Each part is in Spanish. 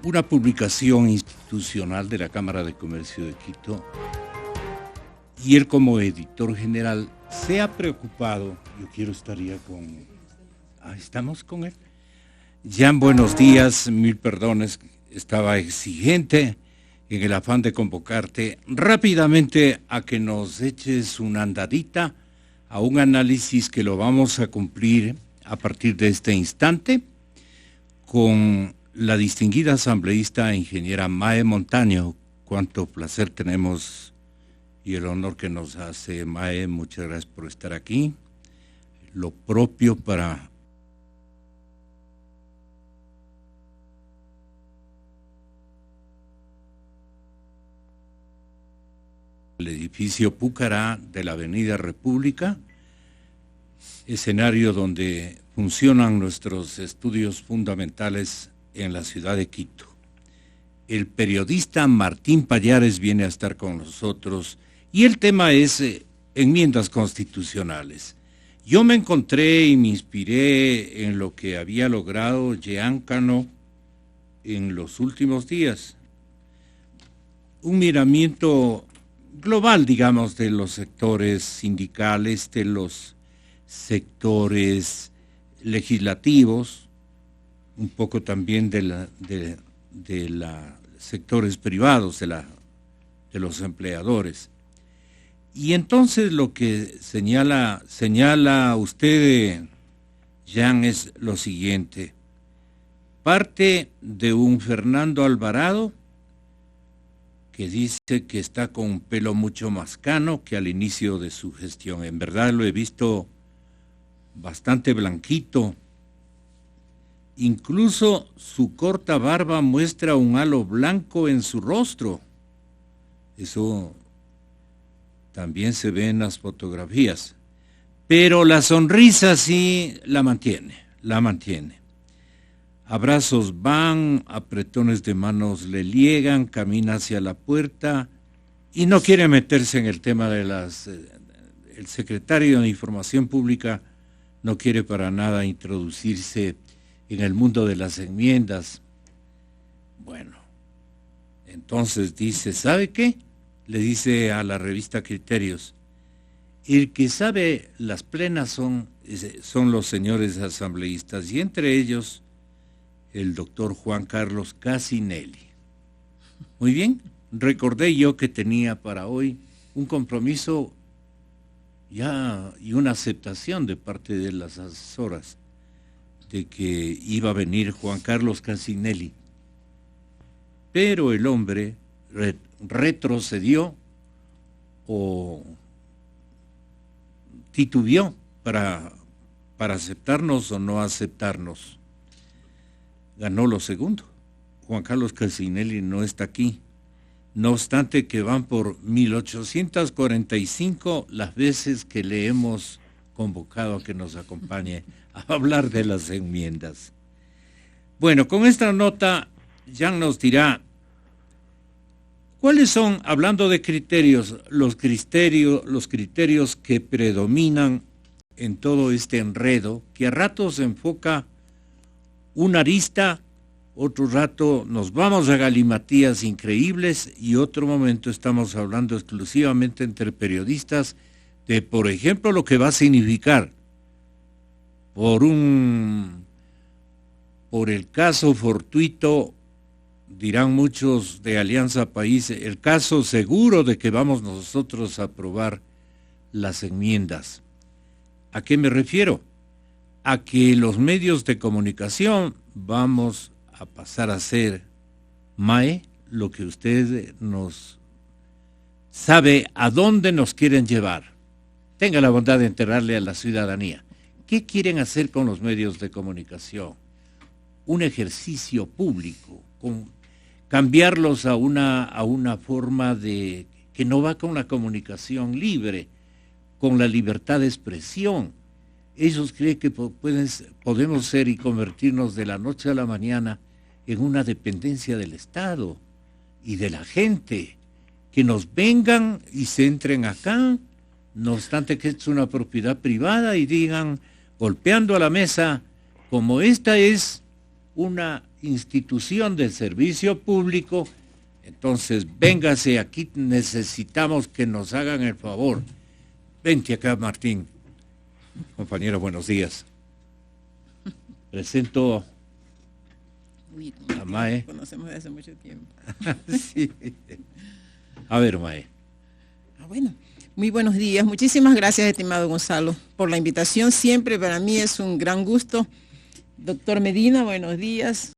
una publicación institucional de la Cámara de Comercio de Quito, y él como editor general se ha preocupado. Yo quiero estar ya con... ¿estamos con él? Jan, buenos días, mil perdones, estaba exigente en el afán de convocarte rápidamente a que nos eches una andadita a un análisis que lo vamos a cumplir a partir de este instante con la distinguida asambleísta ingeniera Mae Montaño. Cuánto placer tenemos y el honor que nos hace Mae, muchas gracias por estar aquí. Lo propio para el edificio Púcara de la Avenida República, escenario donde funcionan nuestros estudios fundamentales en la ciudad de Quito. El periodista Martín Pallares viene a estar con nosotros y el tema es enmiendas constitucionales. Yo me encontré y me inspiré en lo que había logrado Jean Cano en los últimos días. Un miramiento global, digamos, de los sectores sindicales, de los sectores legislativos, un poco también de los sectores privados, de los empleadores. Y entonces lo que señala usted, Jean, es lo siguiente. Parte de un Fernando Alvarado que dice que está con un pelo mucho más cano que al inicio de su gestión. En verdad lo he visto bastante blanquito. Incluso su corta barba muestra un halo blanco en su rostro. Eso también se ve en las fotografías. Pero la sonrisa sí la mantiene. Abrazos van, apretones de manos le liegan, camina hacia la puerta y no quiere meterse en el tema de el secretario de Información Pública no quiere para nada introducirse en el mundo de las enmiendas. Bueno, entonces dice, ¿sabe qué? Le dice a la revista Criterios, el que sabe las plenas son los señores asambleístas y entre ellos el doctor Juan Carlos Casinelli. Muy bien, recordé yo que tenía para hoy un compromiso ya y una aceptación de parte de las asesoras de que iba a venir Juan Carlos Casinelli. Pero el hombre retrocedió o titubeó para aceptarnos o no aceptarnos. Ganó lo segundo. Juan Carlos Casinelli no está aquí. No obstante que van por 1845 las veces que le hemos convocado a que nos acompañe a hablar de las enmiendas. Bueno, con esta nota Jan nos dirá cuáles son, hablando de criterios, los criterios que predominan en todo este enredo, que a ratos enfoca una arista, otro rato nos vamos a galimatías increíbles y otro momento estamos hablando exclusivamente entre periodistas de, por ejemplo, lo que va a significar por el caso fortuito, dirán muchos de Alianza País, el caso seguro de que vamos nosotros a aprobar las enmiendas. ¿A qué me refiero? A que los medios de comunicación vamos a pasar a ser, Mae, lo que usted nos sabe a dónde nos quieren llevar. Tenga la bondad de enterarle a la ciudadanía. ¿Qué quieren hacer con los medios de comunicación? Un ejercicio público, cambiarlos a una forma de que no va con la comunicación libre, con la libertad de expresión. Ellos creen que podemos ser y convertirnos de la noche a la mañana en una dependencia del Estado y de la gente, que nos vengan y se entren acá, no obstante que es una propiedad privada, y digan, golpeando a la mesa, como esta es una institución del servicio público, entonces véngase, aquí necesitamos que nos hagan el favor. Vente acá, Martín. Compañero, buenos días. Presento a Mae. Conocemos desde hace mucho tiempo. Sí. A ver, Mae. Bueno, muy buenos días. Muchísimas gracias, estimado Gonzalo, por la invitación. Siempre para mí es un gran gusto. Doctor Medina, buenos días.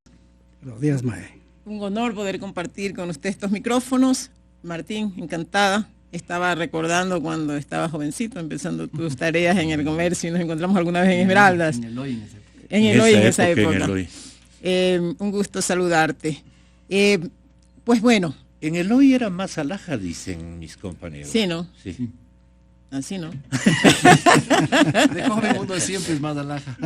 Buenos días, Mae. Un honor poder compartir con usted estos micrófonos. Martín, encantada. Estaba recordando cuando estaba jovencito, empezando tus tareas en el comercio y nos encontramos alguna vez en Esmeraldas. En el hoy, en esa época. En el hoy, en esa época. En el hoy. Un gusto saludarte. Pues bueno. En el hoy era más alhaja, dicen mis compañeros. Sí, ¿no? Sí. Así, ¿no? De joven uno siempre es más alhaja.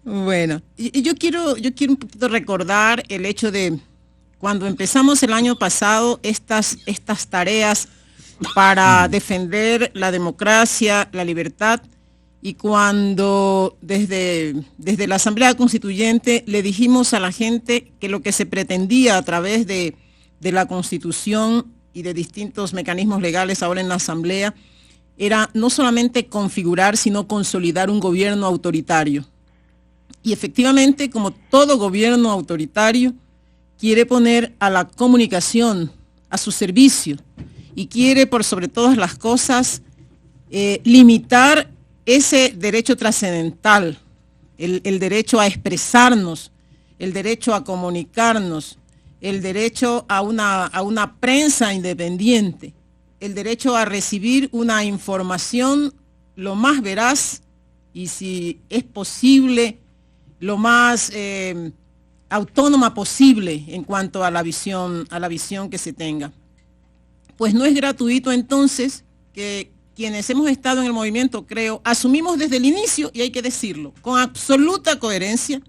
Bueno, y yo quiero un poquito recordar el hecho de cuando empezamos el año pasado estas tareas para defender la democracia, la libertad, y cuando desde la Asamblea Constituyente le dijimos a la gente que lo que se pretendía a través de la Constitución y de distintos mecanismos legales ahora en la Asamblea era no solamente configurar, sino consolidar un gobierno autoritario. Y efectivamente, como todo gobierno autoritario, quiere poner a la comunicación a su servicio y quiere, por sobre todas las cosas, limitar ese derecho trascendental, el derecho a expresarnos, el derecho a comunicarnos, el derecho a una prensa independiente, el derecho a recibir una información lo más veraz y, si es posible, lo más autónoma posible en cuanto a la visión que se tenga. Pues no es gratuito entonces que quienes hemos estado en el movimiento, creo, asumimos desde el inicio, y hay que decirlo, con absoluta coherencia,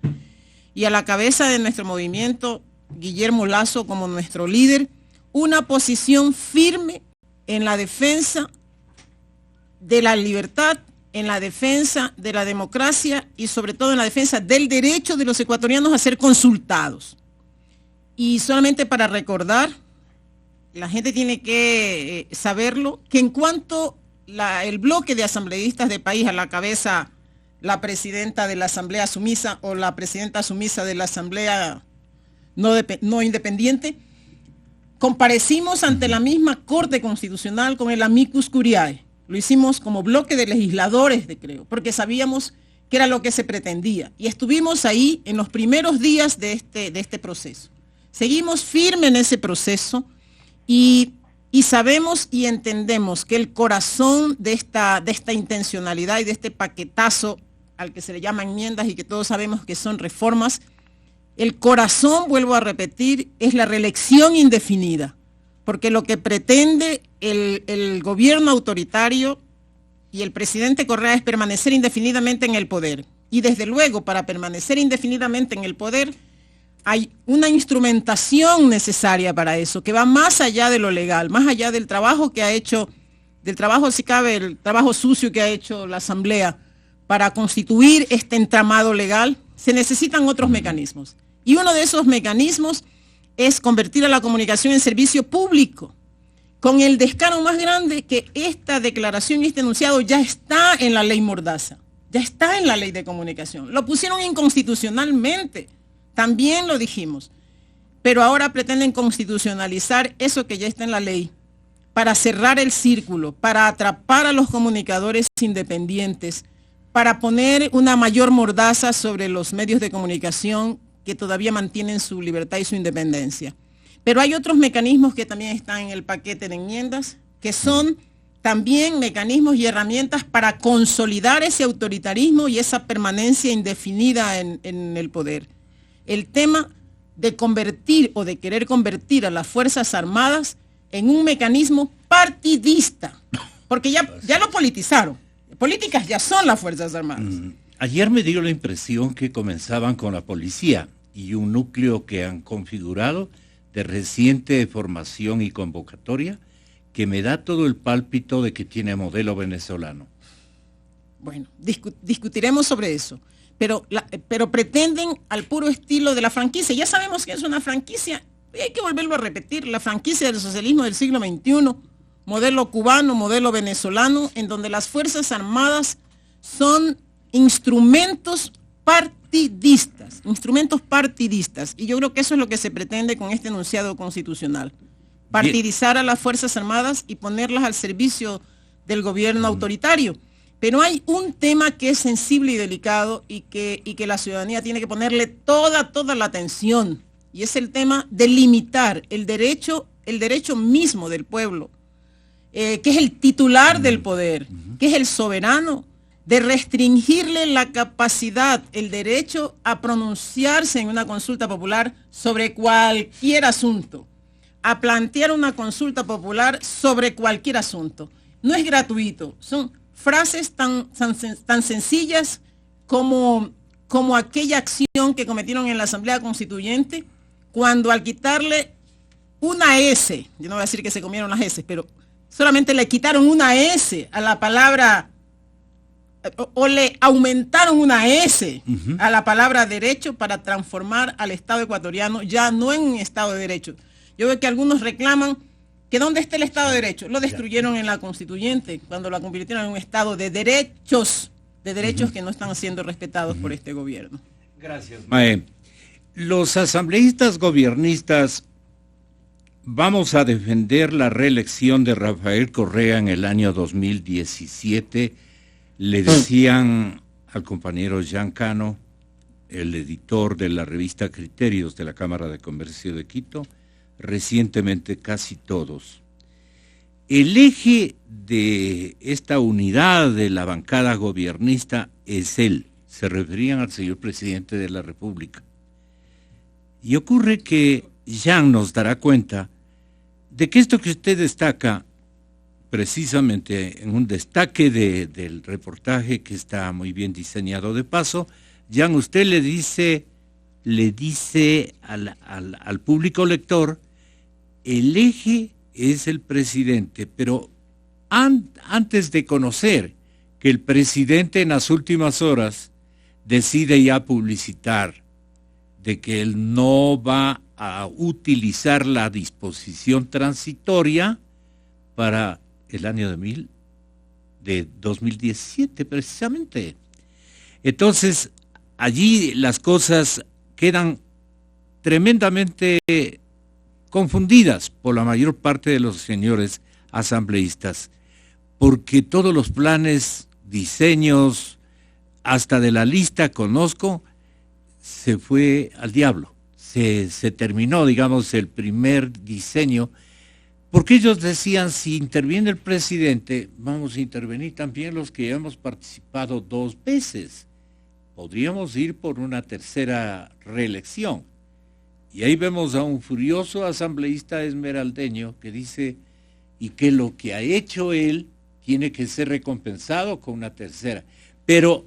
y a la cabeza de nuestro movimiento, Guillermo Lasso como nuestro líder, una posición firme en la defensa de la libertad, en la defensa de la democracia y sobre todo en la defensa del derecho de los ecuatorianos a ser consultados. Y solamente para recordar, la gente tiene que saberlo, que en cuanto el bloque de asambleístas de país, a la cabeza la presidenta de la Asamblea sumisa o la presidenta sumisa de la Asamblea no independiente, comparecimos ante la misma Corte Constitucional con el amicus curiae. Lo hicimos como bloque de legisladores, creo, porque sabíamos que era lo que se pretendía. Y estuvimos ahí en los primeros días de este proceso. Seguimos firmes en ese proceso y sabemos y entendemos que el corazón de esta intencionalidad y de este paquetazo al que se le llama enmiendas y que todos sabemos que son reformas, el corazón, vuelvo a repetir, es la reelección indefinida, porque lo que pretende el gobierno autoritario y el presidente Correa es permanecer indefinidamente en el poder. Y desde luego, para permanecer indefinidamente en el poder, hay una instrumentación necesaria para eso, que va más allá de lo legal, más allá del trabajo que ha hecho, del trabajo, si cabe, el trabajo sucio que ha hecho la Asamblea para constituir este entramado legal. Se necesitan otros mecanismos. Y uno de esos mecanismos es convertir a la comunicación en servicio público, con el descaro más grande que esta declaración y este enunciado ya está en la ley Mordaza, ya está en la ley de comunicación. Lo pusieron inconstitucionalmente, también lo dijimos, pero ahora pretenden constitucionalizar eso que ya está en la ley para cerrar el círculo, para atrapar a los comunicadores independientes, para poner una mayor mordaza sobre los medios de comunicación que todavía mantienen su libertad y su independencia. Pero hay otros mecanismos que también están en el paquete de enmiendas, que son también mecanismos y herramientas para consolidar ese autoritarismo y esa permanencia indefinida en el poder. El tema de convertir o de querer convertir a las Fuerzas Armadas en un mecanismo partidista, porque ya lo politizaron. Políticas ya son las Fuerzas Armadas. Ayer me dio la impresión que comenzaban con la policía y un núcleo que han configurado de reciente formación y convocatoria que me da todo el pálpito de que tiene modelo venezolano. Bueno, discutiremos sobre eso. pero pretenden al puro estilo de la franquicia. Ya sabemos que es una franquicia, y hay que volverlo a repetir, la franquicia del socialismo del siglo XXI, modelo cubano, modelo venezolano, en donde las Fuerzas Armadas son instrumentos partidistas, y yo creo que eso es lo que se pretende con este enunciado constitucional, partidizar a las Fuerzas Armadas y ponerlas al servicio del gobierno autoritario. Pero hay un tema que es sensible y delicado y que la ciudadanía tiene que ponerle toda la atención, y es el tema de limitar el derecho mismo del pueblo, que es el titular del poder, que es el soberano, de restringirle la capacidad, el derecho a pronunciarse en una consulta popular sobre cualquier asunto, a plantear una consulta popular sobre cualquier asunto. No es gratuito, son frases tan sencillas como aquella acción que cometieron en la Asamblea Constituyente, cuando al quitarle una S, yo no voy a decir que se comieron las S, pero solamente le quitaron una S a la palabra, o le aumentaron una S a la palabra derecho para transformar al Estado ecuatoriano ya no en un Estado de derecho. Yo veo que algunos reclaman que ¿dónde está el Estado de Derecho? Lo destruyeron en la Constituyente, cuando la convirtieron en un Estado de derechos que no están siendo respetados por este gobierno. Gracias, Mae. Los asambleístas gobiernistas vamos a defender la reelección de Rafael Correa en el año 2017. Le decían al compañero Jean Cano, el editor de la revista Criterios de la Cámara de Comercio de Quito, recientemente casi todos. El eje de esta unidad de la bancada gobernista es él. Se referían al señor presidente de la República. Y ocurre que Jean nos dará cuenta de que esto que usted destaca, precisamente en un destaque del reportaje que está muy bien diseñado de paso, Jean, usted le dice al público lector, el eje es el presidente, pero antes de conocer que el presidente en las últimas horas decide ya publicitar de que él no va a utilizar la disposición transitoria para el año de 2017 precisamente. Entonces, allí las cosas quedan tremendamente confundidas por la mayor parte de los señores asambleístas, porque todos los planes, diseños, hasta de la lista conozco, se fue al diablo. Se terminó, digamos, el primer diseño, porque ellos decían, si interviene el presidente, vamos a intervenir también los que hemos participado 2 veces. Podríamos ir por una tercera reelección. Y ahí vemos a un furioso asambleísta esmeraldeño que dice, y que lo que ha hecho él tiene que ser recompensado con una tercera. Pero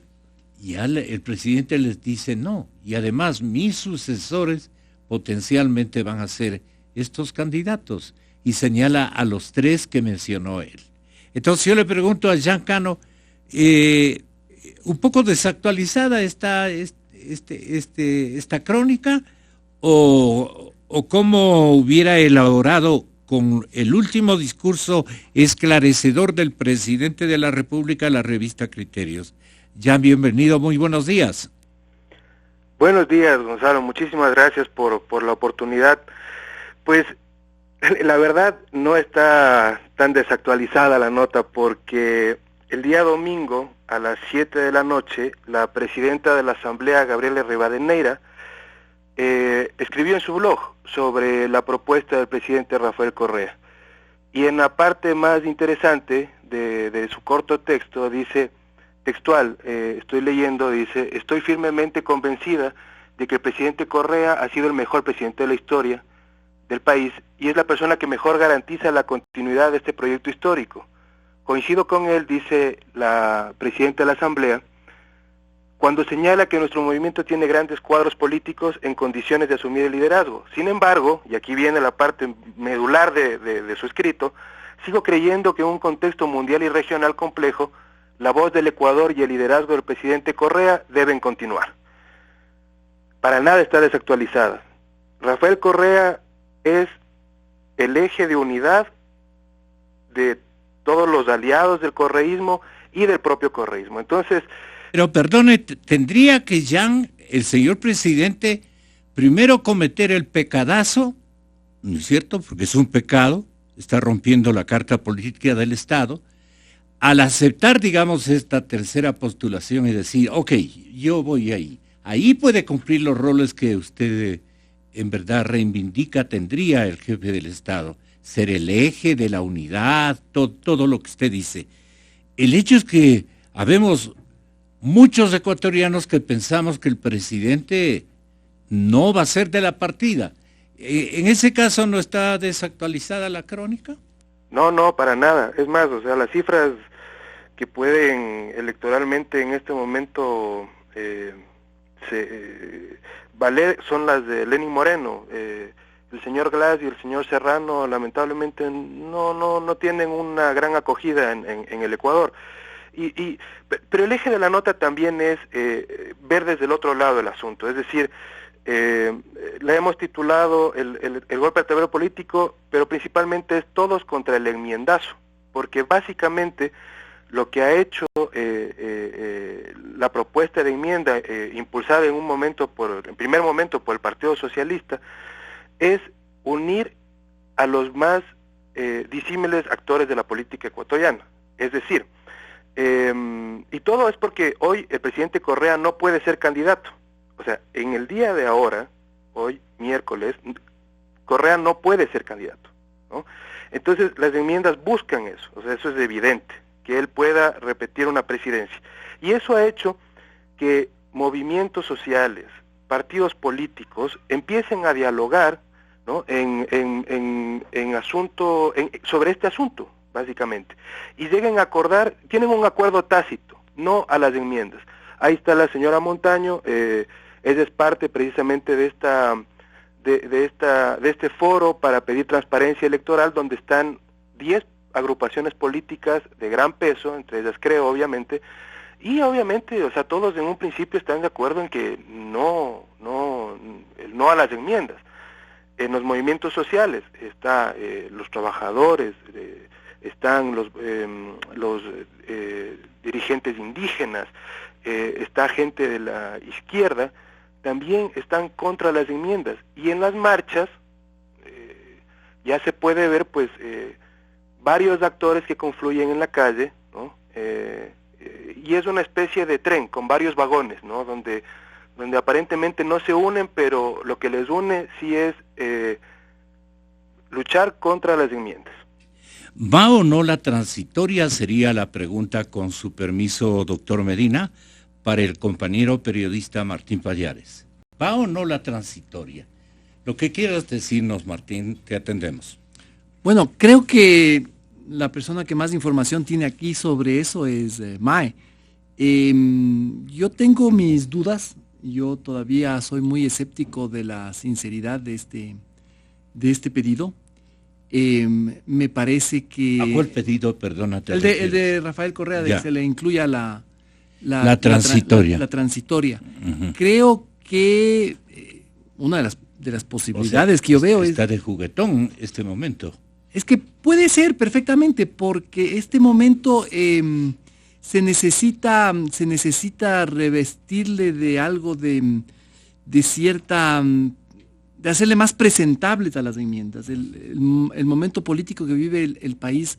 ya el presidente les dice no, y además mis sucesores potencialmente van a ser estos candidatos, y señala a los 3 que mencionó él. Entonces yo le pregunto a Jean Cano, un poco desactualizada está esta crónica, o cómo hubiera elaborado con el último discurso esclarecedor del presidente de la República la revista Criterios. Jean, bienvenido, muy buenos días. Buenos días, Gonzalo, muchísimas gracias por la oportunidad. Pues la verdad no está tan desactualizada la nota, porque el día domingo a las 7 de la noche la presidenta de la Asamblea, Gabriela Rivadeneira, escribió en su blog sobre la propuesta del presidente Rafael Correa. Y en la parte más interesante de su corto texto dice, textual, estoy leyendo, dice, estoy firmemente convencida de que el presidente Correa ha sido el mejor presidente de la historia del país y es la persona que mejor garantiza la continuidad de este proyecto histórico. Coincido con él, dice la presidenta de la Asamblea, cuando señala que nuestro movimiento tiene grandes cuadros políticos en condiciones de asumir el liderazgo. Sin embargo, y aquí viene la parte medular de su escrito, sigo creyendo que en un contexto mundial y regional complejo, la voz del Ecuador y el liderazgo del presidente Correa deben continuar. Para nada está desactualizada. Rafael Correa es el eje de unidad de todos los aliados del correísmo y del propio correísmo. Entonces... Pero perdone, tendría que ya el señor presidente primero cometer el pecadazo, ¿no es cierto? Porque es un pecado, está rompiendo la carta política del Estado, al aceptar, digamos, esta tercera postulación y decir, ok, yo voy ahí. Ahí puede cumplir los roles que usted en verdad reivindica, tendría el jefe del Estado, ser el eje de la unidad, todo lo que usted dice. El hecho es que habemos muchos ecuatorianos que pensamos que el presidente no va a ser de la partida. ¿En ese caso no está desactualizada la crónica? No, para nada. Es más, o sea, las cifras que pueden electoralmente en este momento valer son las de Lenín Moreno. El señor Glass y el señor Serrano lamentablemente no tienen una gran acogida en el Ecuador. Pero el eje de la nota también es ver desde el otro lado el asunto, es decir, la hemos titulado el golpe al tablero político, pero principalmente es todos contra el enmiendazo, porque básicamente lo que ha hecho la propuesta de enmienda impulsada en primer momento por el Partido Socialista es unir a los más disímiles actores de la política ecuatoriana, es decir, y todo es porque hoy el presidente Correa no puede ser candidato. O sea, en el día de ahora, hoy miércoles, Correa no puede ser candidato, ¿no? Entonces las enmiendas buscan eso, o sea, eso es evidente, que él pueda repetir una presidencia. Y eso ha hecho que movimientos sociales, partidos políticos, empiecen a dialogar, ¿no?, sobre este asunto, básicamente, y lleguen a acordar, tienen un acuerdo tácito, no a las enmiendas. Ahí está la señora Montaño, ella es parte precisamente de este foro para pedir transparencia electoral, donde están 10 agrupaciones políticas de gran peso, entre ellas Creo, obviamente, y obviamente, o sea, todos en un principio están de acuerdo en que no a las enmiendas. En los movimientos sociales está los trabajadores, están los dirigentes indígenas, está gente de la izquierda, también están contra las enmiendas. Y en las marchas ya se puede ver pues varios actores que confluyen en la calle, ¿no? Y es una especie de tren con varios vagones, ¿no?, donde aparentemente no se unen, pero lo que les une sí es luchar contra las enmiendas. ¿Va o no la transitoria? Sería la pregunta, con su permiso, doctor Medina, para el compañero periodista Martín Pallares. ¿Va o no la transitoria? Lo que quieras decirnos, Martín, te atendemos. Bueno, creo que la persona que más información tiene aquí sobre eso es Mae. Yo tengo mis dudas, yo todavía soy muy escéptico de la sinceridad de este pedido. Me parece que... ¿A cuál pedido, perdónate? El de Rafael Correa, de que se le incluya la transitoria. La transitoria. Uh-huh. Creo que una de las posibilidades que yo veo está de juguetón este momento. Es que puede ser perfectamente, porque este momento se necesita revestirle de algo de cierta... de hacerle más presentables a las enmiendas. El momento político que vive el país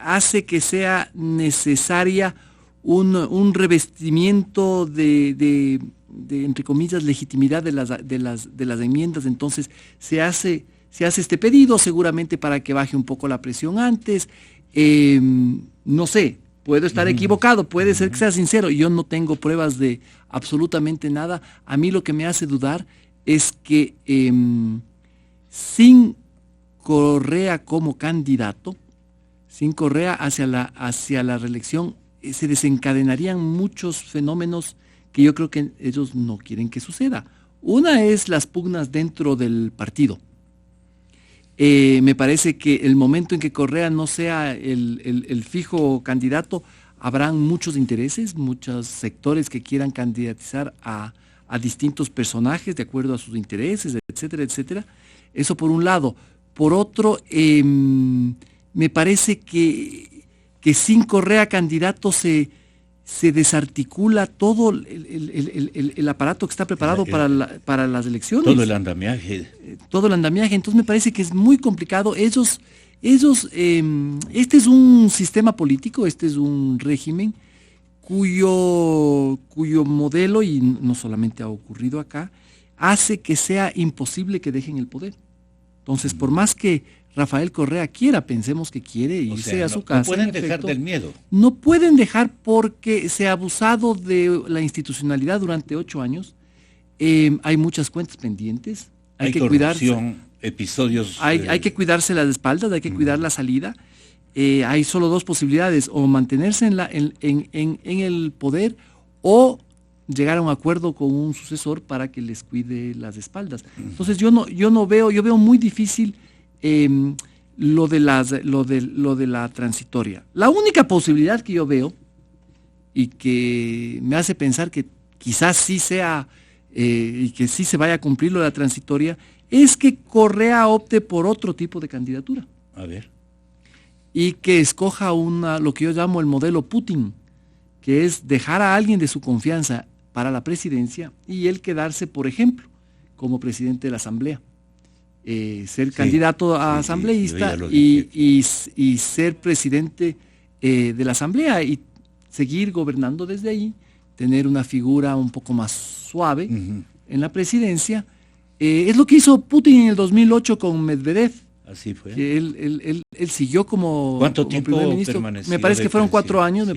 hace que sea necesaria un revestimiento de entre comillas, legitimidad de las enmiendas. Entonces se hace este pedido seguramente para que baje un poco la presión antes. No sé, puedo estar equivocado, puede ser que sea sincero, yo no tengo pruebas de absolutamente nada. A mí lo que me hace dudar es que sin Correa como candidato, sin Correa hacia la reelección, se desencadenarían muchos fenómenos que yo creo que ellos no quieren que suceda. Una es las pugnas dentro del partido. Me parece que el momento en que Correa no sea el fijo candidato, habrán muchos intereses, muchos sectores que quieran candidatizar a distintos personajes de acuerdo a sus intereses, etcétera, etcétera. Eso por un lado. Por otro, me parece que sin Correa candidato se desarticula todo el aparato que está preparado para las elecciones. Todo el andamiaje. Todo el andamiaje. Entonces me parece que es muy complicado. Este es un sistema político, este es un régimen cuyo modelo, y no solamente ha ocurrido acá, hace que sea imposible que dejen el poder. Entonces, por más que Rafael Correa quiera, pensemos que quiere irse a su casa. No pueden dejar del miedo. No pueden dejar porque se ha abusado de la institucionalidad durante 8 años. Hay muchas cuentas pendientes. Hay que corrupción, episodios. Hay que cuidarse las espaldas, hay que cuidar la salida. Hay solo 2 posibilidades: o mantenerse en el poder, o llegar a un acuerdo con un sucesor para que les cuide las espaldas. Entonces yo veo muy difícil lo de la transitoria. La única posibilidad que yo veo, y que me hace pensar que quizás sí sea y que sí se vaya a cumplir lo de la transitoria, es que Correa opte por otro tipo de candidatura. A ver. Y que escoja lo que yo llamo el modelo Putin, que es dejar a alguien de su confianza para la presidencia y él quedarse, por ejemplo, como presidente de la Asamblea. Ser candidato a asambleísta y ser presidente de la Asamblea y seguir gobernando desde ahí, tener una figura un poco más suave en la presidencia. Es lo que hizo Putin en el 2008 con Medvedev. Así fue. Que él siguió como, ¿Cuánto tiempo primer ministro? permaneció? Me parece que fueron 4 años,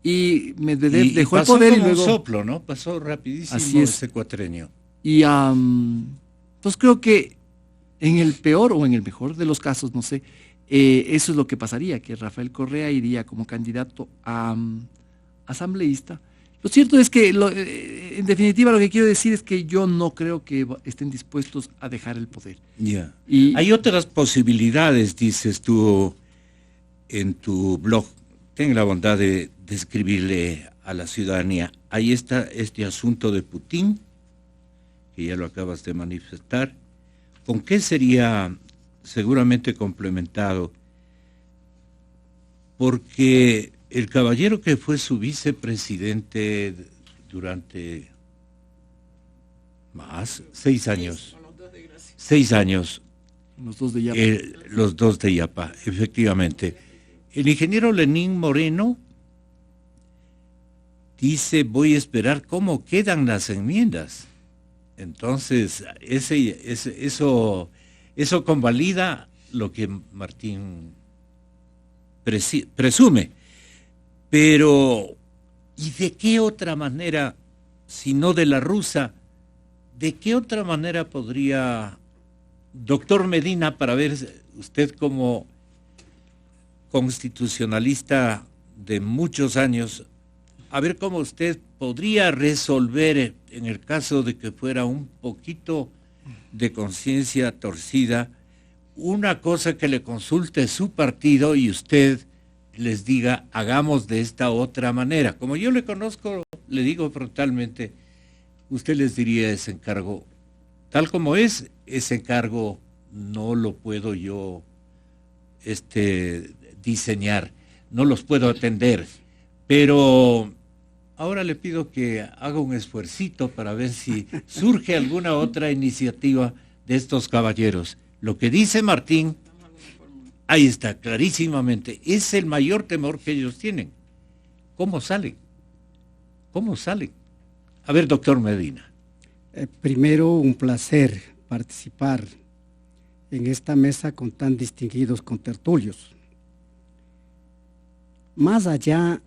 y Medvedev dejó el poder y luego... un soplo, ¿no? Pasó rapidísimo ese cuatrenio. Y pues creo que en el peor o en el mejor de los casos, no sé, eso es lo que pasaría, que Rafael Correa iría como candidato a asambleísta. Lo cierto es que, en definitiva, lo que quiero decir es que yo no creo que estén dispuestos a dejar el poder. Ya. Hay otras posibilidades, dices tú en tu blog. Ten la bondad de escribirle a la ciudadanía. Ahí está este asunto de Putin, que ya lo acabas de manifestar. ¿Con qué sería seguramente complementado? Porque el caballero que fue su vicepresidente durante más 6 años. 6 años. Los 2 de Yapa. Los 2 de Yapa, efectivamente. El ingeniero Lenín Moreno dice: voy a esperar cómo quedan las enmiendas. Entonces, eso convalida lo que Martín presume. Pero, ¿y de qué otra manera, si no de la rusa, de qué otra manera podría, doctor Medina, para ver usted como constitucionalista de muchos años, a ver cómo usted podría resolver, en el caso de que fuera un poquito de conciencia torcida, una cosa que le consulte su partido y usted les diga: hagamos de esta otra manera? Como yo le conozco, le digo frontalmente, usted les diría: ese encargo, tal como es, ese encargo no lo puedo yo diseñar, no los puedo atender, pero ahora le pido que haga un esfuercito para ver si surge alguna otra iniciativa de estos caballeros. Lo que dice Martín, ahí está, clarísimamente, es el mayor temor que ellos tienen. ¿Cómo salen? ¿Cómo salen? A ver, doctor Medina. Primero, un placer participar en esta mesa con tan distinguidos contertulios. Más allá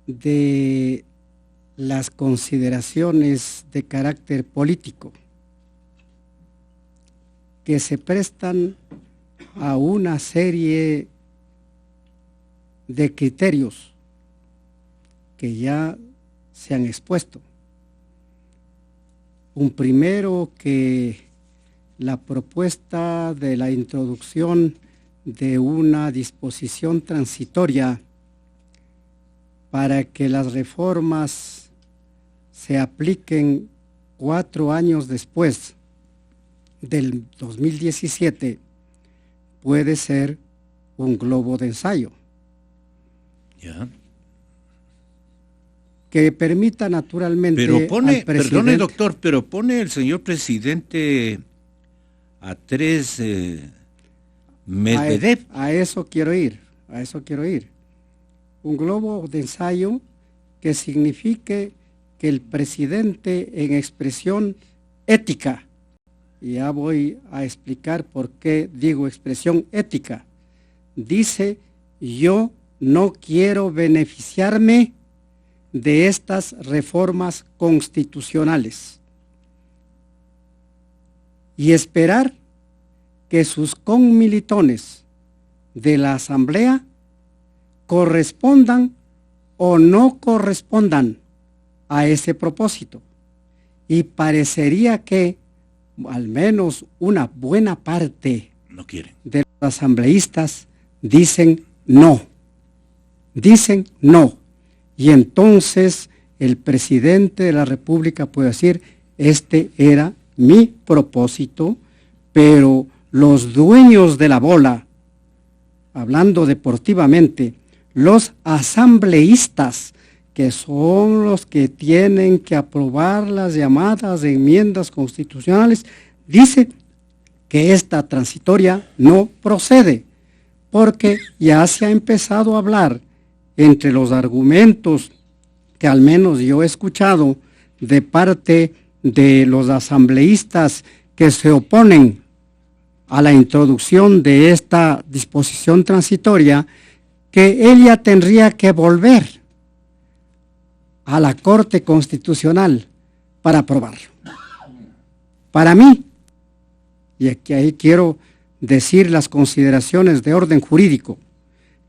de las consideraciones de carácter político que se prestan a una serie de criterios que ya se han expuesto. Un primero, que la propuesta de la introducción de una disposición transitoria para que las reformas se apliquen 4 años después del 2017 puede ser un globo de ensayo. Ya. Que permita naturalmente Pero pone, al presidente... perdone doctor, pero pone el señor presidente a 3 Medvedev. A eso quiero ir. Un globo de ensayo que signifique que el presidente en expresión ética, y ya voy a explicar por qué digo expresión ética, dice: yo no quiero beneficiarme de estas reformas constitucionales y esperar que sus conmilitones de la Asamblea correspondan o no correspondan a ese propósito. Y parecería que al menos una buena parte No quieren. de los asambleístas dicen no. Y entonces el presidente de la República puede decir: este era mi propósito, pero los dueños de la bola, hablando deportivamente, los asambleístas, que son los que tienen que aprobar las llamadas enmiendas constitucionales, dice que esta transitoria no procede, porque ya se ha empezado a hablar entre los argumentos que al menos yo he escuchado de parte de los asambleístas que se oponen a la introducción de esta disposición transitoria, que ella tendría que volver a la Corte Constitucional para aprobarlo. Para mí, y aquí ahí quiero decir las consideraciones de orden jurídico,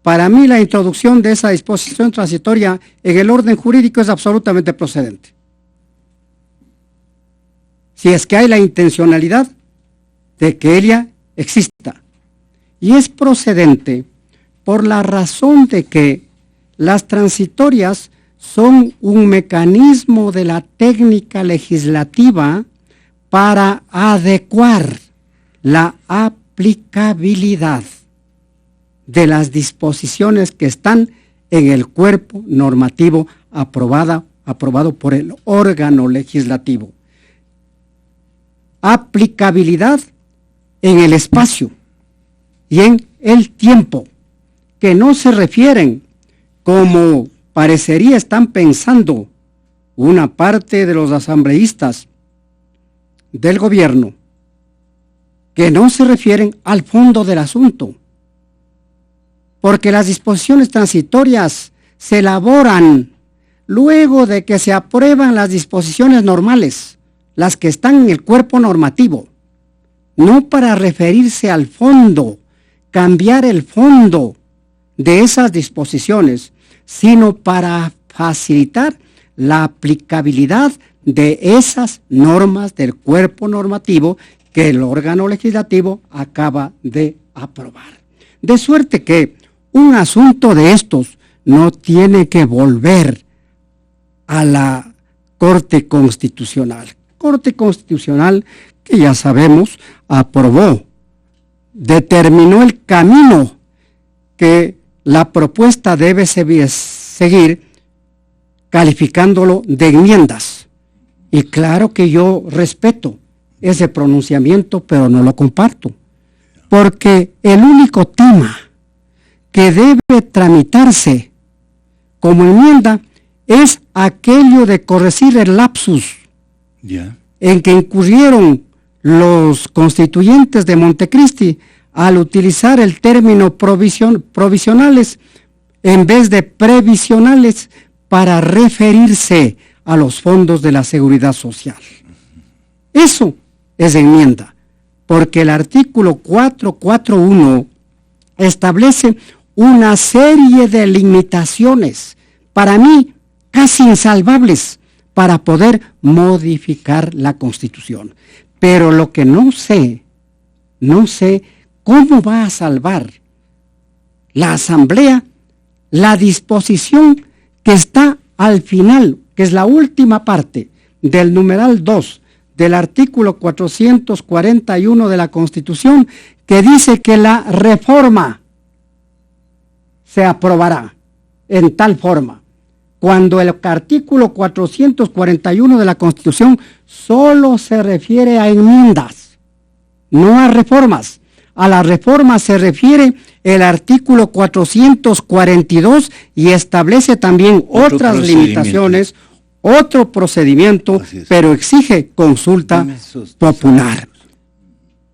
para mí la introducción de esa disposición transitoria en el orden jurídico es absolutamente procedente. Si es que hay la intencionalidad de que ella exista. Y es procedente por la razón de que las transitorias son un mecanismo de la técnica legislativa para adecuar la aplicabilidad de las disposiciones que están en el cuerpo normativo aprobado por el órgano legislativo. Aplicabilidad en el espacio y en el tiempo, que no se refieren, como parecería están pensando una parte de los asambleístas del gobierno, que no se refieren al fondo del asunto, porque las disposiciones transitorias se elaboran luego de que se aprueban las disposiciones normales, las que están en el cuerpo normativo, no para referirse al fondo, cambiar el fondo de esas disposiciones, sino para facilitar la aplicabilidad de esas normas del cuerpo normativo que el órgano legislativo acaba de aprobar. De suerte que un asunto de estos no tiene que volver a la Corte Constitucional. Corte Constitucional que ya sabemos aprobó, determinó el camino que la propuesta debe seguir, calificándolo de enmiendas. Y claro que yo respeto ese pronunciamiento, pero no lo comparto, porque el único tema que debe tramitarse como enmienda es aquello de corregir el lapsus en que incurrieron los constituyentes de Montecristi al utilizar el término provisionales en vez de previsionales para referirse a los fondos de la seguridad social. Eso es enmienda, porque el artículo 441 establece una serie de limitaciones, para mí casi insalvables, para poder modificar la Constitución. Pero lo que no sé cómo va a salvar la Asamblea la disposición que está al final, que es la última parte del numeral 2 del artículo 441 de la Constitución, que dice que la reforma se aprobará en tal forma, cuando el artículo 441 de la Constitución solo se refiere a enmiendas, no a reformas. A la reforma se refiere el artículo 442 y establece también otras limitaciones, otro procedimiento, pero exige consulta popular.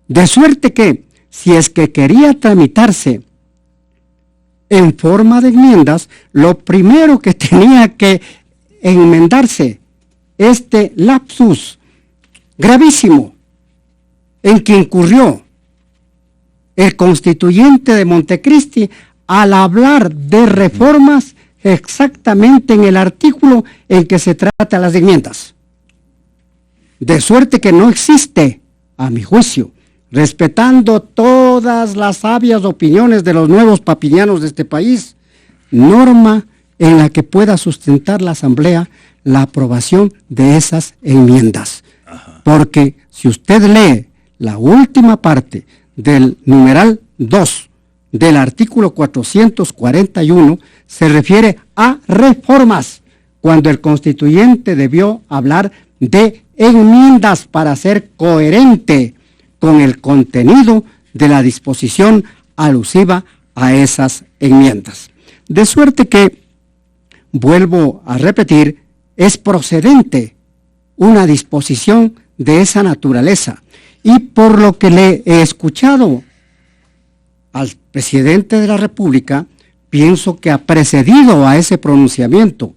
De suerte que, si es que quería tramitarse en forma de enmiendas, lo primero que tenía que enmendarse este lapsus gravísimo en que incurrió el constituyente de Montecristi al hablar de reformas exactamente en el artículo en que se trata las enmiendas. De suerte que no existe, a mi juicio, respetando todas las sabias opiniones de los nuevos papinianos de este país, norma en la que pueda sustentar la Asamblea la aprobación de esas enmiendas. Porque si usted lee la última parte del numeral 2 del artículo 441, se refiere a reformas, cuando el constituyente debió hablar de enmiendas para ser coherente con el contenido de la disposición alusiva a esas enmiendas. De suerte que, vuelvo a repetir, es procedente una disposición de esa naturaleza. Y por lo que le he escuchado al presidente de la República, pienso que ha precedido a ese pronunciamiento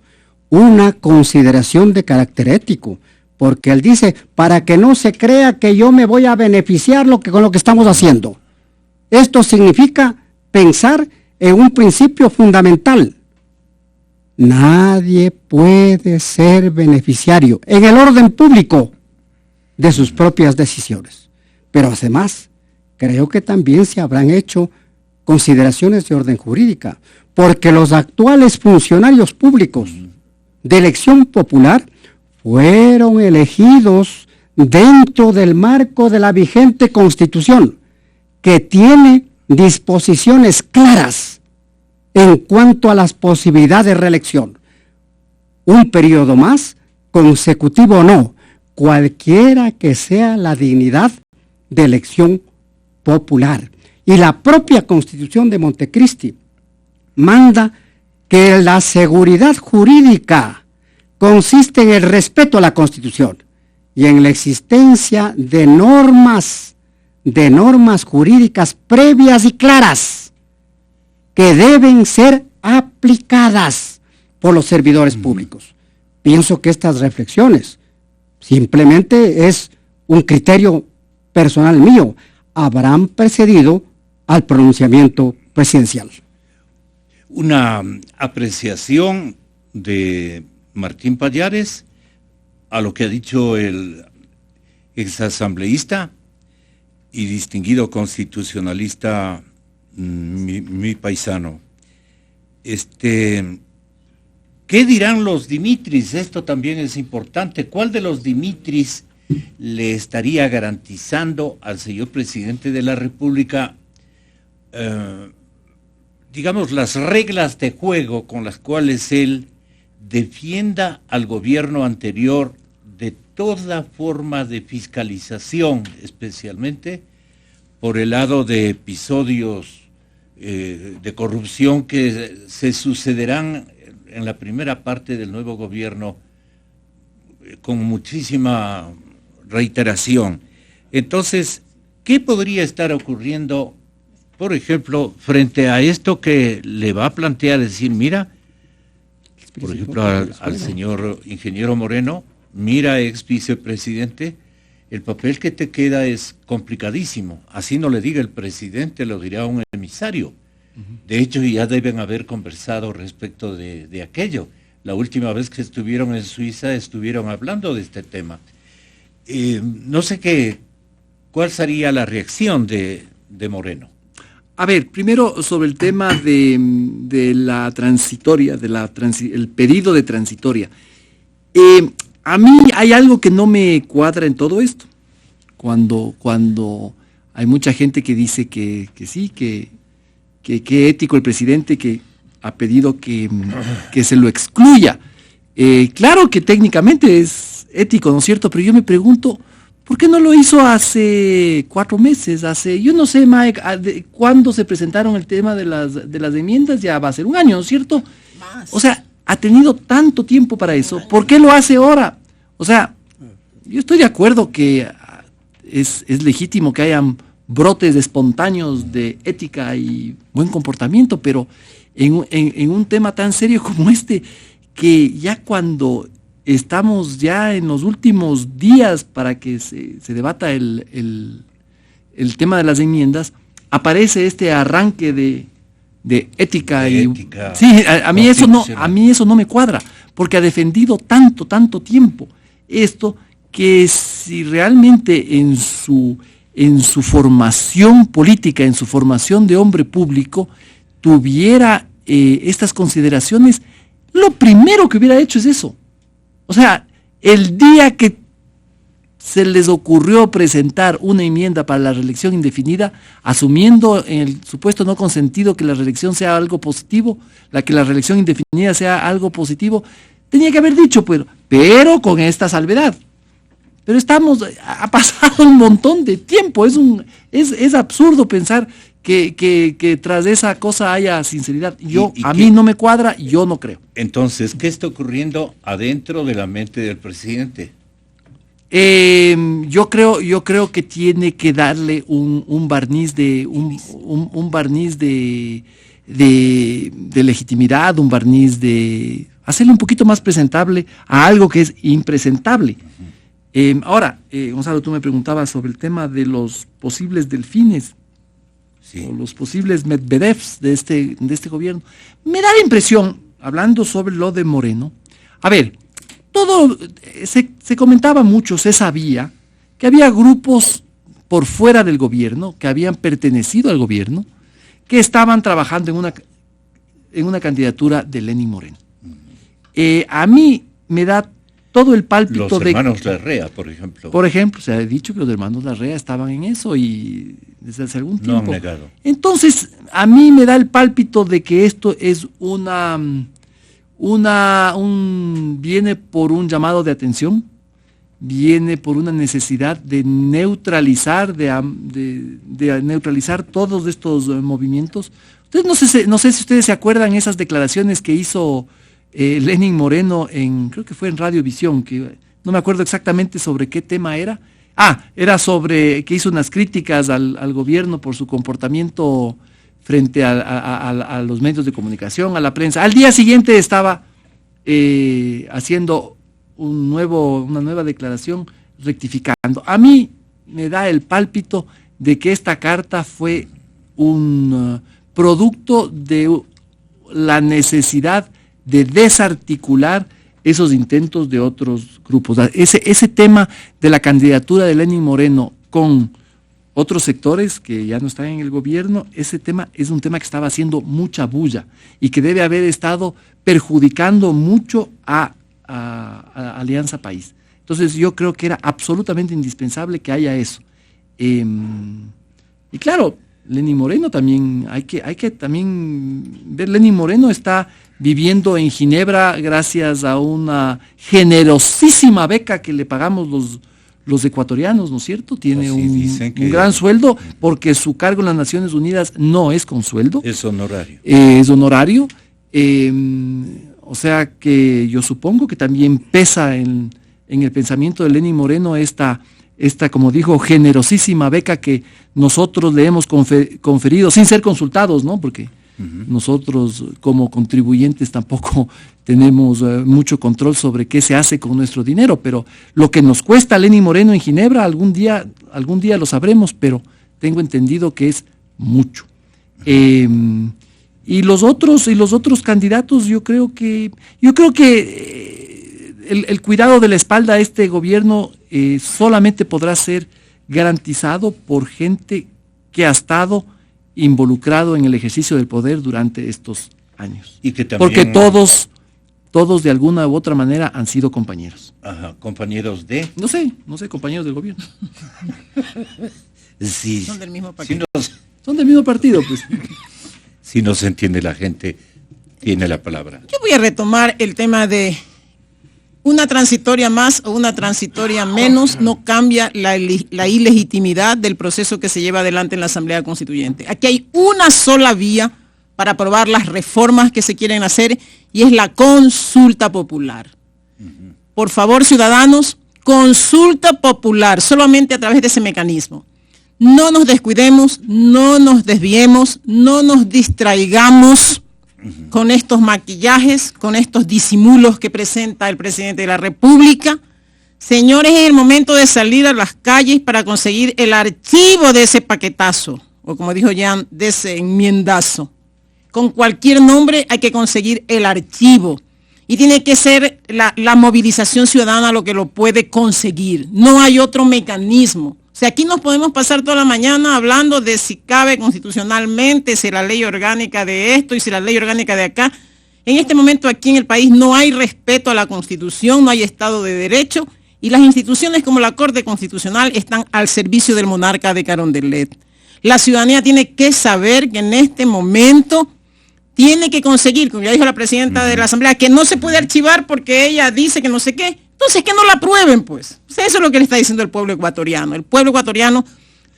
una consideración de carácter ético, porque él dice, para que no se crea que yo me voy a beneficiar con lo que estamos haciendo. Esto significa pensar en un principio fundamental. Nadie puede ser beneficiario en el orden público de sus propias decisiones. Pero además, creo que también se habrán hecho consideraciones de orden jurídica, porque los actuales funcionarios públicos de elección popular fueron elegidos dentro del marco de la vigente Constitución, que tiene disposiciones claras en cuanto a las posibilidades de reelección. Un periodo más, consecutivo o no, cualquiera que sea la dignidad de elección popular. Y la propia Constitución de Montecristi manda que la seguridad jurídica consiste en el respeto a la Constitución y en la existencia de normas jurídicas previas y claras que deben ser aplicadas por los servidores públicos. Pienso que estas reflexiones simplemente es un criterio personal mío, habrán precedido al pronunciamiento presidencial. Una apreciación de Martín Pallares a lo que ha dicho el exasambleísta y distinguido constitucionalista, mi paisano. ¿Qué dirán los Dimitris? Esto también es importante. ¿Cuál de los Dimitris le estaría garantizando al señor presidente de la República, digamos, las reglas de juego con las cuales él defienda al gobierno anterior de toda forma de fiscalización, especialmente por el lado de episodios de corrupción que se sucederán en la primera parte del nuevo gobierno con muchísima reiteración? Entonces, ¿qué podría estar ocurriendo, por ejemplo, frente a esto que le va a plantear, decir, mira, por ejemplo, al señor ingeniero Moreno, mira, ex vicepresidente, el papel que te queda es complicadísimo. Así no le diga el presidente, lo dirá un emisario. De hecho, ya deben haber conversado respecto de aquello. La última vez que estuvieron en Suiza estuvieron hablando de este tema. No sé cuál sería la reacción de Moreno. A ver, primero sobre el tema de la transitoria, el pedido de transitoria. A mí hay algo que no me cuadra en todo esto. Cuando hay mucha gente que dice que sí, que ético el presidente que ha pedido que se lo excluya. Claro que técnicamente es ético, ¿no es cierto? Pero yo me pregunto, ¿por qué no lo hizo hace 4 meses? Yo no sé, Mike, cuándo se presentaron el tema de las enmiendas, ya va a ser 1 año, ¿no es cierto? Más. O sea, ha tenido tanto tiempo para eso, ¿por qué lo hace ahora? O sea, yo estoy de acuerdo que es legítimo que hayan brotes espontáneos de ética y buen comportamiento, pero en un tema tan serio como este, que ya cuando estamos ya en los últimos días para que se debata el tema de las enmiendas, aparece este arranque de ética sí, a mí eso no me cuadra, porque ha defendido tanto tiempo esto, que si realmente en su formación política, en su formación de hombre público, tuviera estas consideraciones, lo primero que hubiera hecho es eso. O sea, el día que se les ocurrió presentar una enmienda para la reelección indefinida, asumiendo en el supuesto no consentido que la reelección sea algo positivo, que la reelección indefinida sea algo positivo, tenía que haber dicho, pero con esta salvedad. Pero ha pasado un montón de tiempo, es absurdo pensar que tras esa cosa haya sinceridad. A mí no me cuadra, yo no creo. Entonces, ¿qué está ocurriendo adentro de la mente del presidente? Yo creo que tiene que darle un barniz un barniz de legitimidad, un barniz de hacerle un poquito más presentable a algo que es impresentable. Ahora, Gonzalo, tú me preguntabas sobre el tema de los posibles delfines, sí, o los posibles Medvedevs de este gobierno. Me da la impresión, hablando sobre lo de Moreno, a ver, todo se comentaba mucho, se sabía que había grupos por fuera del gobierno, que habían pertenecido al gobierno, que estaban trabajando en una candidatura de Lenín Moreno. A mí me da todo el pálpito los hermanos Larrea, por ejemplo. Por ejemplo, se ha dicho que los hermanos Larrea estaban en eso y desde hace algún tiempo. No han negado. Entonces, a mí me da el pálpito de que esto es viene por un llamado de atención, viene por una necesidad de neutralizar, de neutralizar todos estos movimientos. Entonces, no sé si ustedes se acuerdan esas declaraciones que hizo Lenín Moreno creo que fue en Radiovisión, que no me acuerdo exactamente sobre qué tema era. Era sobre que hizo unas críticas al gobierno por su comportamiento frente a los medios de comunicación, a la prensa. Al día siguiente estaba haciendo una nueva declaración rectificando. A mí me da el pálpito de que esta carta fue un producto de la necesidad de desarticular esos intentos de otros grupos. Ese tema de la candidatura de Lenín Moreno con otros sectores que ya no están en el gobierno, ese tema es un tema que estaba haciendo mucha bulla y que debe haber estado perjudicando mucho a Alianza País. Entonces yo creo que era absolutamente indispensable que haya eso. Y claro, Lenín Moreno también, hay que también ver, Lenín Moreno está viviendo en Ginebra gracias a una generosísima beca que le pagamos los ecuatorianos, ¿no es cierto? Tiene un gran sueldo, porque su cargo en las Naciones Unidas no es con sueldo. Es honorario. Es honorario. O sea que yo supongo que también pesa en el pensamiento de Lenín Moreno esta, como dijo, generosísima beca que nosotros le hemos conferido sin ser consultados, ¿no? Porque nosotros como contribuyentes tampoco tenemos mucho control sobre qué se hace con nuestro dinero, pero lo que nos cuesta Lenín Moreno en Ginebra algún día lo sabremos, pero tengo entendido que es mucho. Y los otros candidatos, yo creo que el cuidado de la espalda a este gobierno solamente podrá ser garantizado por gente que ha estado involucrado en el ejercicio del poder durante estos años. Y que también, porque todos de alguna u otra manera han sido compañeros. Ajá, compañeros de... No sé, compañeros del gobierno. Sí, Son del mismo partido. Son del mismo partido, pues. Si no se entiende la gente, tiene la palabra. Yo voy a retomar el tema de una transitoria más o una transitoria menos no cambia la ilegitimidad del proceso que se lleva adelante en la Asamblea Constituyente. Aquí hay una sola vía para aprobar las reformas que se quieren hacer y es la consulta popular. Por favor, ciudadanos, consulta popular, solamente a través de ese mecanismo. No nos descuidemos, no nos desviemos, no nos distraigamos con estos maquillajes, con estos disimulos que presenta el presidente de la República. Señores, es el momento de salir a las calles para conseguir el archivo de ese paquetazo, o como dijo Jan, de ese enmiendazo. Con cualquier nombre hay que conseguir el archivo. Y tiene que ser la movilización ciudadana lo que lo puede conseguir. No hay otro mecanismo. O sea, aquí nos podemos pasar toda la mañana hablando de si cabe constitucionalmente, si la ley orgánica de esto y si la ley orgánica de acá. En este momento aquí en el país no hay respeto a la Constitución, no hay Estado de Derecho y las instituciones como la Corte Constitucional están al servicio del monarca de Carondelet. La ciudadanía tiene que saber que en este momento tiene que conseguir, como ya dijo la presidenta de la Asamblea, que no se puede archivar porque ella dice que no sé qué. Entonces que no la aprueben, pues. O sea, eso es lo que le está diciendo el pueblo ecuatoriano. El pueblo ecuatoriano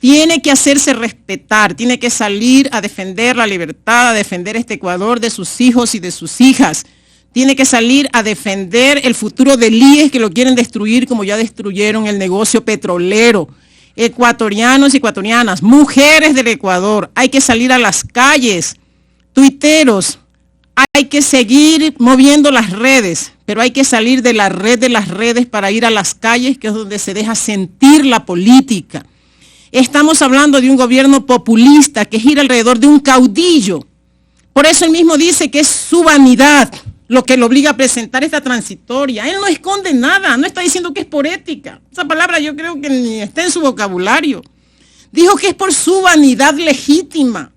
tiene que hacerse respetar, tiene que salir a defender la libertad, a defender este Ecuador de sus hijos y de sus hijas. Tiene que salir a defender el futuro del IES que lo quieren destruir como ya destruyeron el negocio petrolero. Ecuatorianos y ecuatorianas, mujeres del Ecuador, hay que salir a las calles. Tuiteros, hay que seguir moviendo las redes, pero hay que salir de la red de las redes para ir a las calles, que es donde se deja sentir la política. Estamos hablando de un gobierno populista que gira alrededor de un caudillo. Por eso él mismo dice que es su vanidad lo que lo obliga a presentar esta transitoria. Él no esconde nada, no está diciendo que es por ética. Esa palabra yo creo que ni está en su vocabulario. Dijo que es por su vanidad legítima.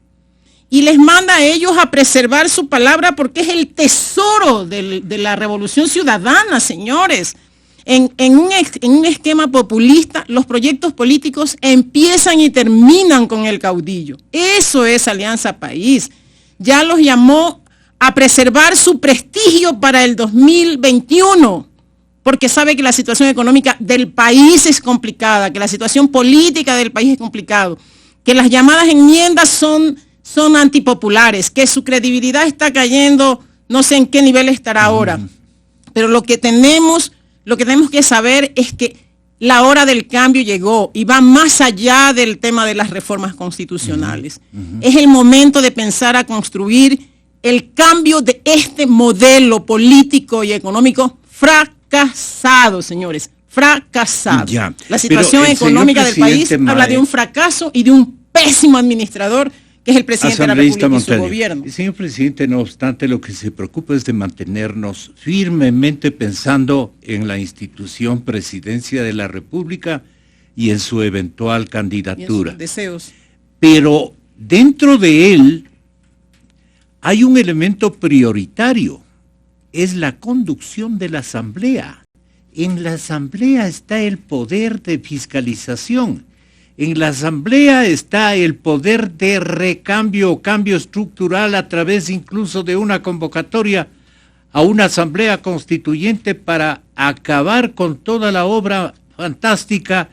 Y les manda a ellos a preservar su palabra porque es el tesoro de la revolución ciudadana, señores. En un esquema populista, los proyectos políticos empiezan y terminan con el caudillo. Eso es Alianza País. Ya los llamó a preservar su prestigio para el 2021, porque sabe que la situación económica del país es complicada, que la situación política del país es complicada, que las llamadas enmiendas son antipopulares, que su credibilidad está cayendo, no sé en qué nivel estará ahora. Pero lo que tenemos que saber es que la hora del cambio llegó y va más allá del tema de las reformas constitucionales. Es el momento de pensar a construir el cambio de este modelo político y económico fracasado, señores, fracasado. Ya, la situación económica del país habla de un fracaso y de un pésimo administrador que es el presidente de la República y su gobierno. Señor presidente, no obstante, lo que se preocupa es de mantenernos firmemente pensando en la institución presidencia de la República y en su eventual candidatura. Y en sus deseos. Pero dentro de él hay un elemento prioritario, es la conducción de la Asamblea. En la Asamblea está el poder de fiscalización. En la Asamblea está el poder de recambio o cambio estructural a través incluso de una convocatoria a una Asamblea Constituyente para acabar con toda la obra fantástica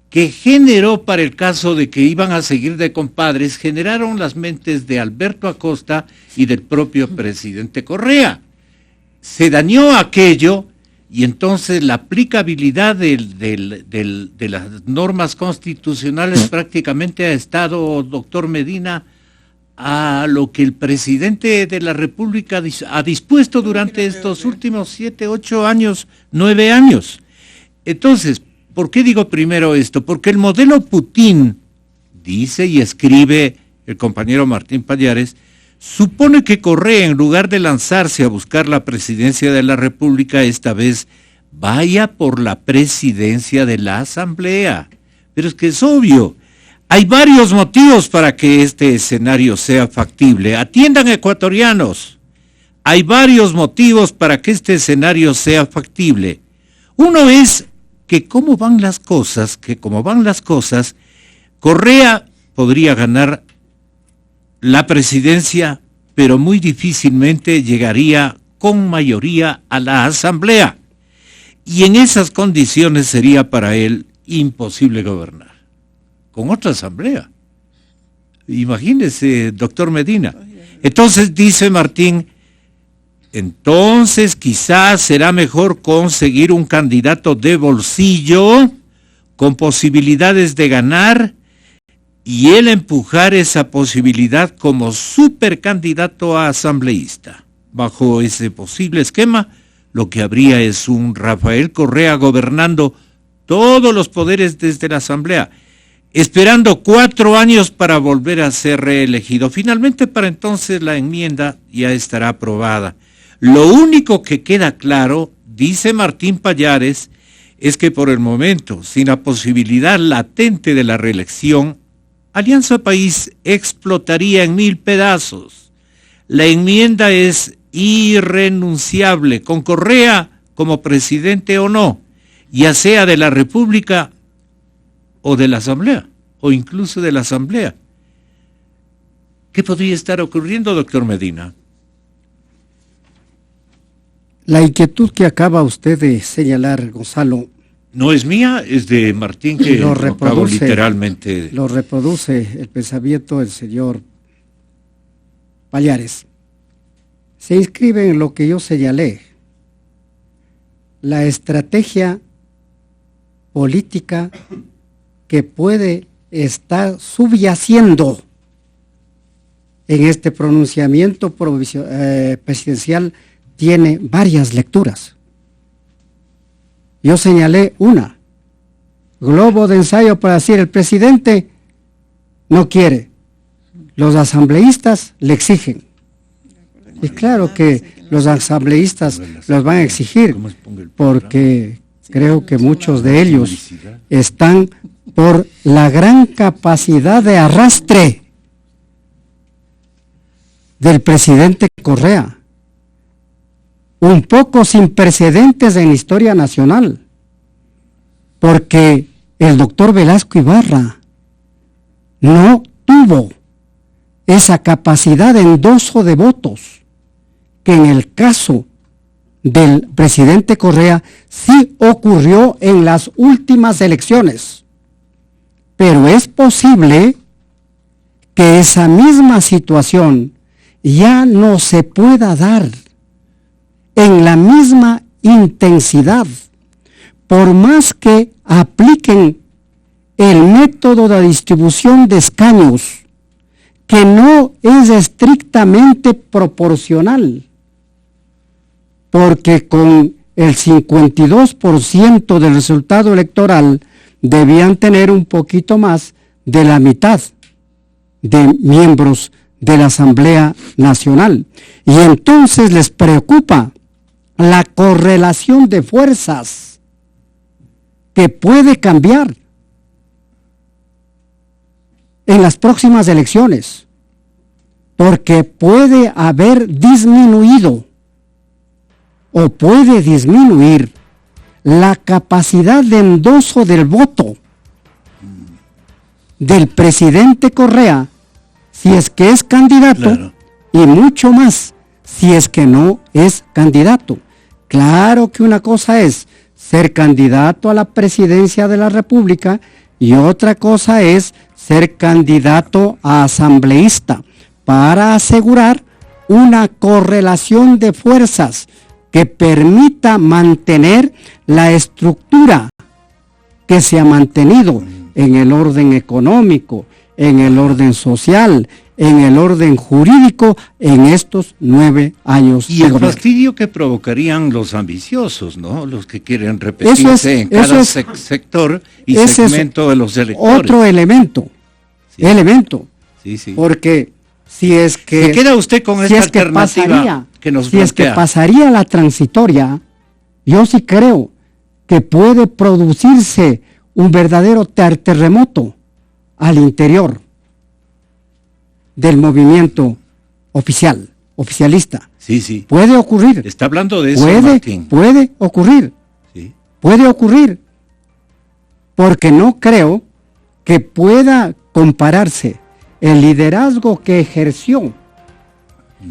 que generó, para el caso de que iban a seguir de compadres, generaron las mentes de Alberto Acosta y del propio presidente Correa. Se dañó aquello. Y entonces la aplicabilidad de las normas constitucionales prácticamente ha estado, doctor Medina, a lo que el presidente de la República ha dispuesto durante estos últimos 7, 8 años, 9 años. Entonces, ¿por qué digo primero esto? Porque el modelo Putin, dice y escribe el compañero Martín Pallares, supone que Correa, en lugar de lanzarse a buscar la presidencia de la República, esta vez vaya por la presidencia de la Asamblea. Pero es que es obvio, hay varios motivos para que este escenario sea factible. Atiendan, ecuatorianos, hay varios motivos para que este escenario sea factible. Uno es que como van las cosas, Correa podría ganar la presidencia, pero muy difícilmente llegaría con mayoría a la Asamblea. Y en esas condiciones sería para él imposible gobernar. Con otra Asamblea. Imagínese, doctor Medina. Entonces dice Martín, entonces quizás será mejor conseguir un candidato de bolsillo con posibilidades de ganar y él empujar esa posibilidad como supercandidato a asambleísta. Bajo ese posible esquema, lo que habría es un Rafael Correa gobernando todos los poderes desde la Asamblea, esperando 4 años para volver a ser reelegido. Finalmente, para entonces la enmienda ya estará aprobada. Lo único que queda claro, dice Martín Pallares, es que por el momento, sin la posibilidad latente de la reelección, Alianza País explotaría en 1000 pedazos. La enmienda es irrenunciable, con Correa como presidente o no, ya sea de la República o de la Asamblea, o incluso de la Asamblea. ¿Qué podría estar ocurriendo, doctor Medina? La inquietud que acaba usted de señalar, Gonzalo, no es mía, es de Martín, que lo acabo reproduce, literalmente. lo reproduce el pensamiento del señor Pallares. Se inscribe en lo que yo señalé. La estrategia política que puede estar subyaciendo en este pronunciamiento presidencial tiene varias lecturas. Yo señalé una, globo de ensayo para decir el presidente no quiere, los asambleístas le exigen. Y claro que los asambleístas los van a exigir, porque creo que muchos de ellos están por la gran capacidad de arrastre del presidente Correa, un poco sin precedentes en la historia nacional, porque el doctor Velasco Ibarra no tuvo esa capacidad de endoso de votos que en el caso del presidente Correa sí ocurrió en las últimas elecciones. Pero es posible que esa misma situación ya no se pueda dar en la misma intensidad, por más que apliquen el método de distribución de escaños, que no es estrictamente proporcional, porque con el 52% del resultado electoral debían tener un poquito más de la mitad de miembros de la Asamblea Nacional. Y entonces les preocupa la correlación de fuerzas que puede cambiar en las próximas elecciones, porque puede haber disminuido o puede disminuir la capacidad de endoso del voto del presidente Correa si es que es candidato, claro, y mucho más si es que no es candidato. Claro que una cosa es ser candidato a la presidencia de la República y otra cosa es ser candidato a asambleísta para asegurar una correlación de fuerzas que permita mantener la estructura que se ha mantenido en el orden económico, en el orden social, en el orden jurídico en estos 9 años. Y el fastidio que provocarían los ambiciosos, ¿no? Los que quieren repetirse en cada sector y segmento de los electores. Otro elemento, sí. Porque si es que... ¿Se queda usted con esta alternativa que nos plantea? Si es que pasaría la transitoria, yo sí creo que puede producirse un verdadero terremoto al interior del movimiento oficialista. Sí. Puede ocurrir. Está hablando de eso, Martín. Puede ocurrir. Sí. Puede ocurrir. Porque no creo que pueda compararse el liderazgo que ejerció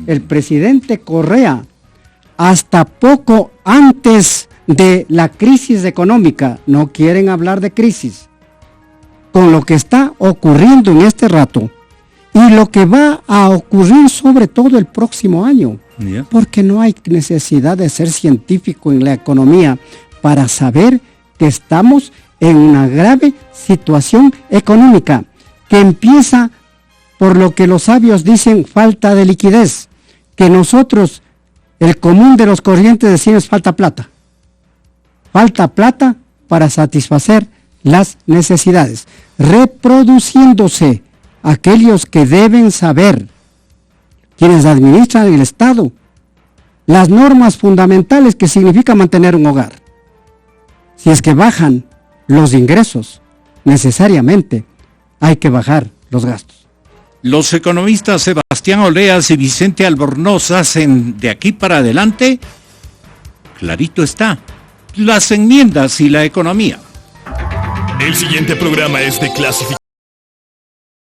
el presidente Correa hasta poco antes de la crisis económica. No quieren hablar de crisis. Con lo que está ocurriendo en este rato y lo que va a ocurrir sobre todo el próximo año. Yeah. Porque no hay necesidad de ser científico en la economía para saber que estamos en una grave situación económica que empieza por lo que los sabios dicen falta de liquidez, que nosotros, el común de los corrientes decimos falta plata para satisfacer las necesidades, reproduciéndose aquellos que deben saber, quienes administran el Estado, las normas fundamentales que significa mantener un hogar. Si es que bajan los ingresos, necesariamente hay que bajar los gastos. Los economistas Sebastián Oleas y Vicente Albornoz hacen de aquí para adelante, clarito está, las enmiendas y la economía. El siguiente programa es de clasificación.